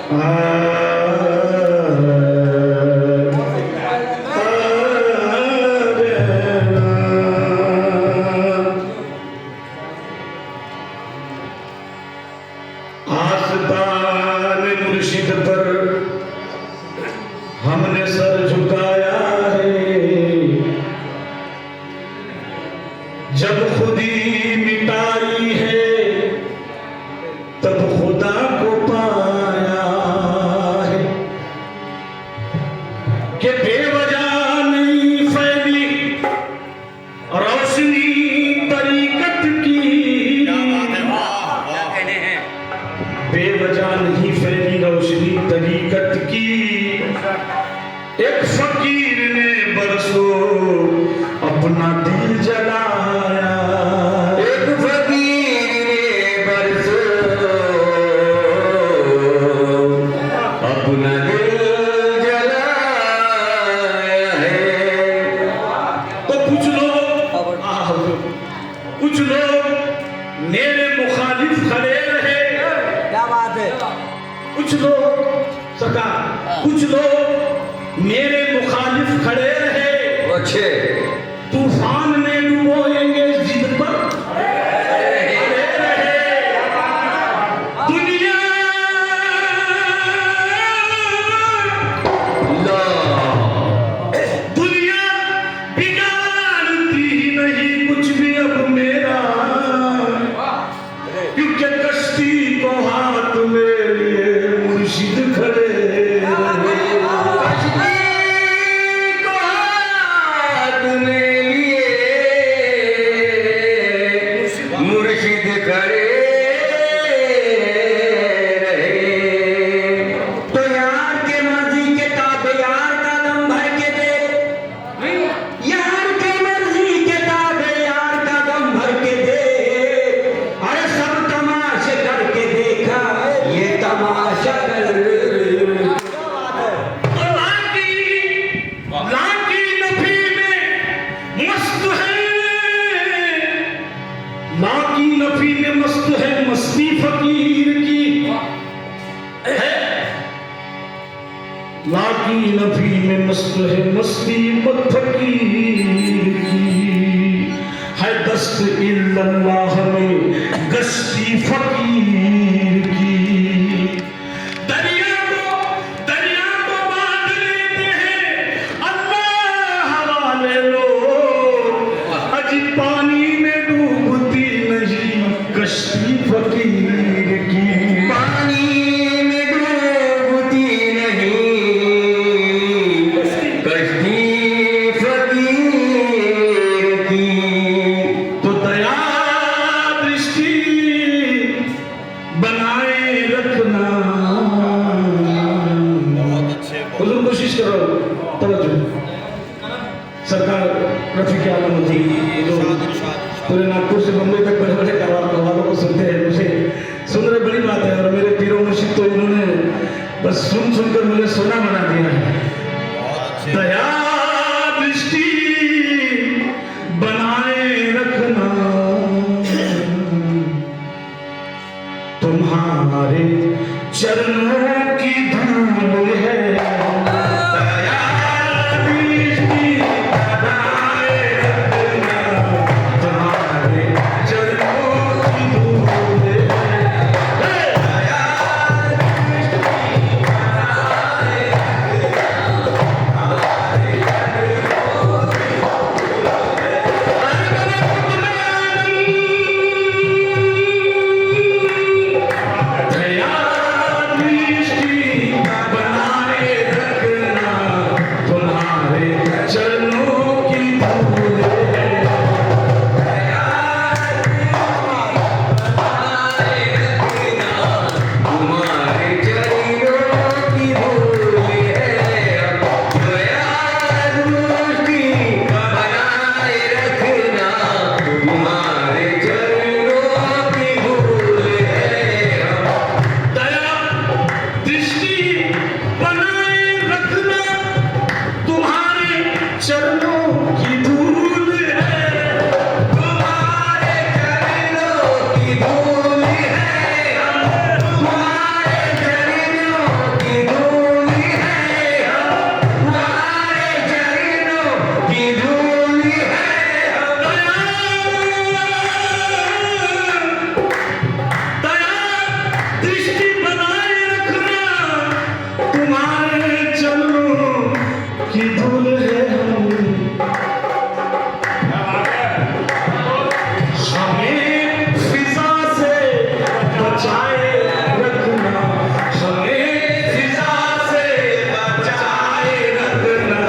आस्तान मुर्शिद पर हमने सर झुकाया है, जब खुदी मिटाई है तब खुदा को पाया है, कि बेवजह नहीं फैली रोशनी तरीकत की, बेवजह नहीं फैली रोशनी तरीकत की। एक फकीर ने बरसों अपना दिल जलाया, एक फकीर ने बरसों अपना दिल जलाया है। तो कुछ लोग मेरे मुखालिफ खड़े रहे, क्या बात है। कुछ लोग कुछ लोग मेरे मुखालिफ खड़े रहे, अच्छे तूफान में डुबोएंगे जिद पर खड़े रहे। दुनिया दुनिया बिगाड़ती नहीं कुछ भी अब मेरा, क्योंकि कश्ती को हाथ में लिए मुर्शिद खड़े मुर्शिद खड़े रहे। तो यार के मर्जी के ताबे यार का दम भर के दे, यार के मर्जी के ताबे यार का दम भर के दे। अरे सब तमाशे करके देखा ये तमाशा कर। लाकी नफी में मस्त है मस्ती फकीर की है, लाकी नफी में मस्त है मस्ती फकीर की है, दस्त इल्लल्लाह में गश्ती फकीर की। दरिया को बांध लेते हैं अल्लाह वाले लोग, अजी पानी में डूबती नहीं कश्ती फकीर की। पानी में डूबती नहीं कश्ती फकीर की। तो दया दृष्टि बनाए रखना, हुजूर कोशिश करो तवज्जो। सरकार रफीक आलम होती जो पूरे नागपुर से बम्बई तक बड़े बड़े कवालों को सुनते हैं, मुझे सुन रहे बड़ी बात है। और मेरे पीरों मुर्शिद तो इन्होंने बस सुनकर मुझे सोना बना दिया है। दया दृष्टि बनाए रखना, तुम्हारे चरणों की धूल है। दया दृष्टि बनाए रखना, तुम्हारे चरणों की धूल है। दया दृष्टि बनाए दया दृष्टि दृष्टि बनाए रखना, तुम्हारे चरणों की धूल है हम। हमें फिजा से बचाए रखना, हमें फिजा से बचाए रखना,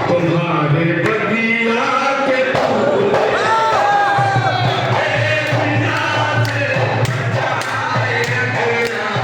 तुम्हारे बगिया के फूल। हमें फिजा से बचाए रखना,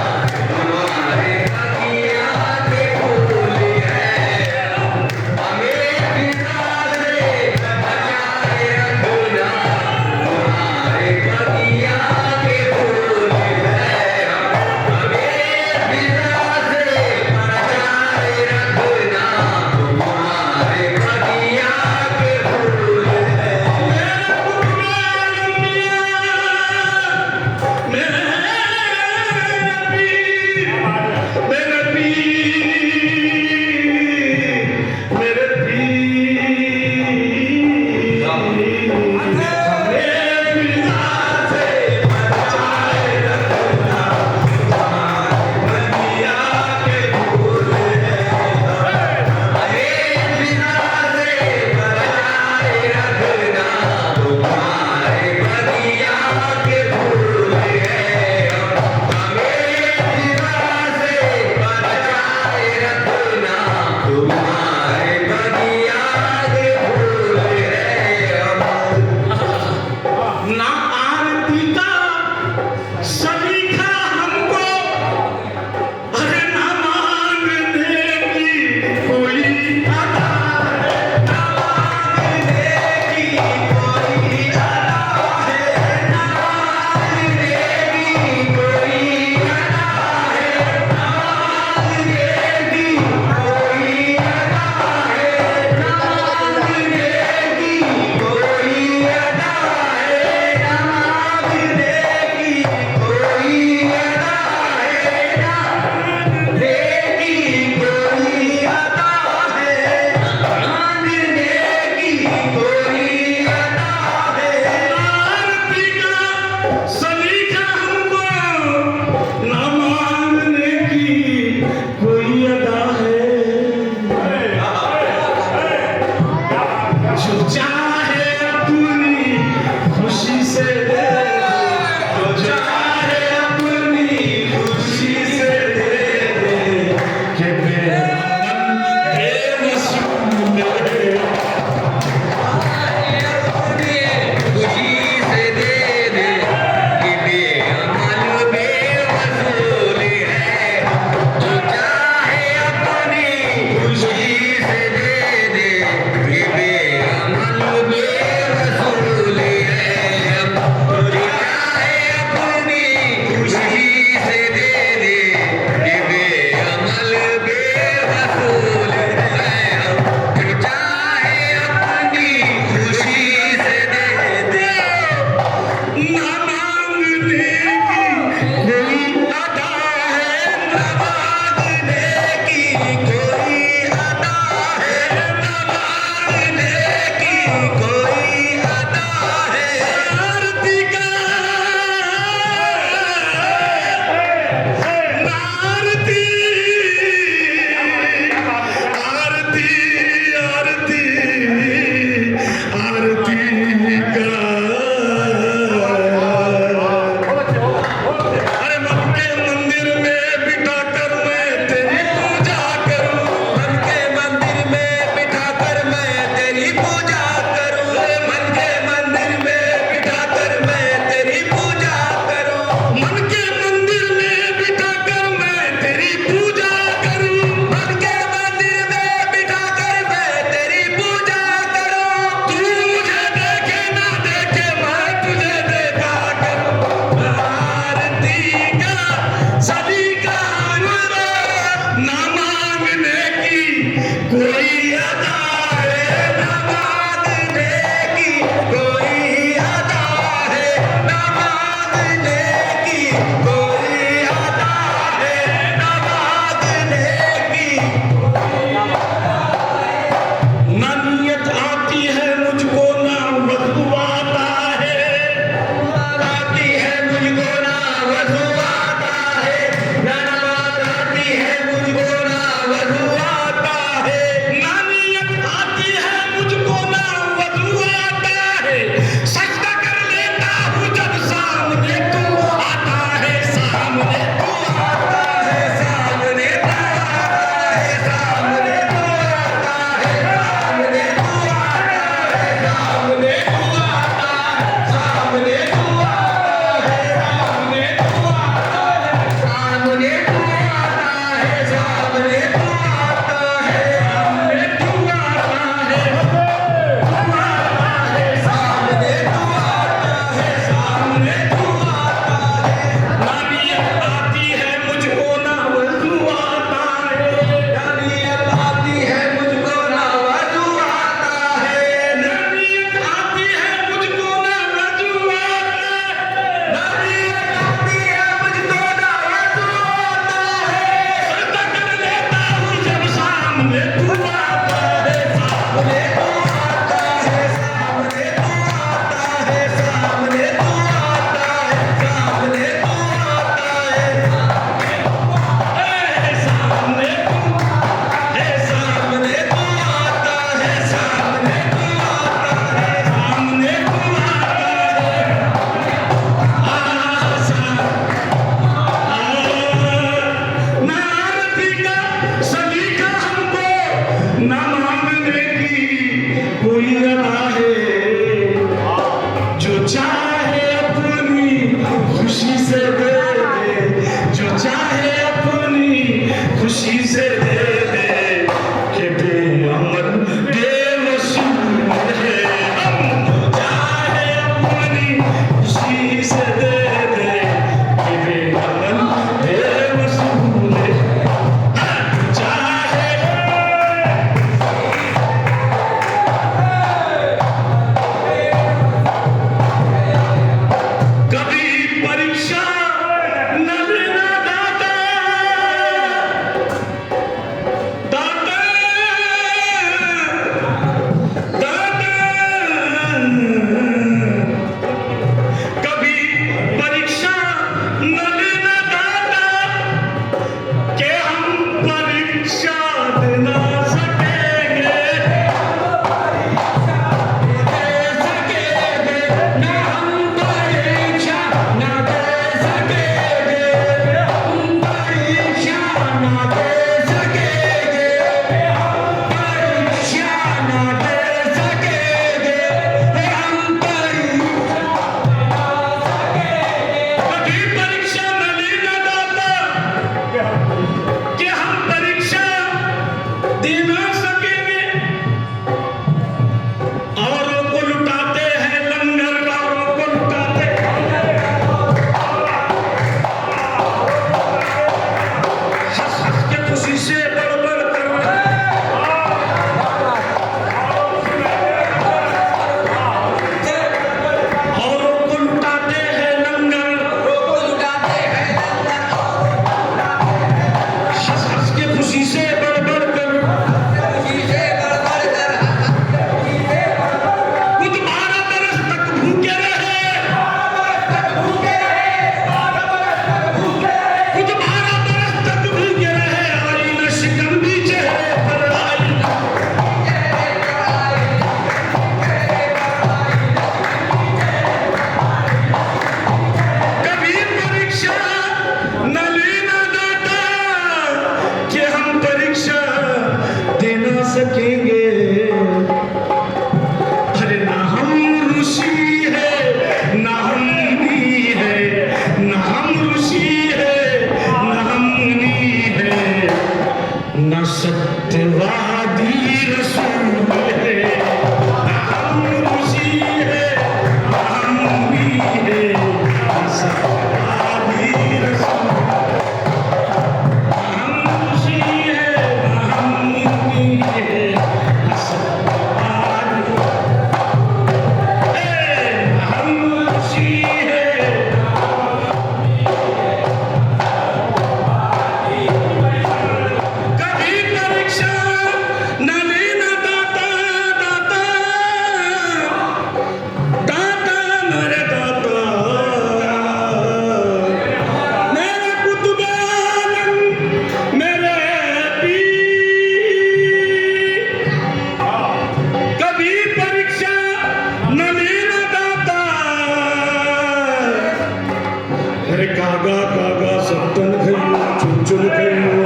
अरे कागा कागा सत्तन खइयो चुन चुन खइयो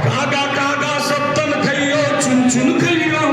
कागा कागा सत्तन खइयो चुन चुन खइयो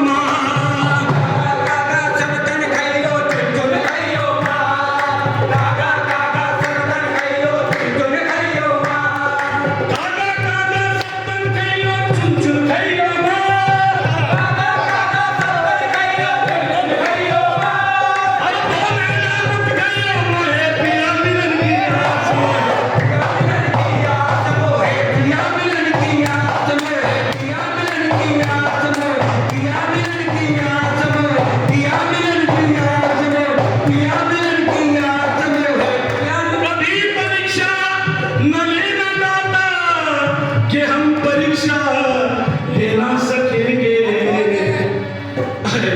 कि हम परीक्षा ले ना सकेंगे। अरे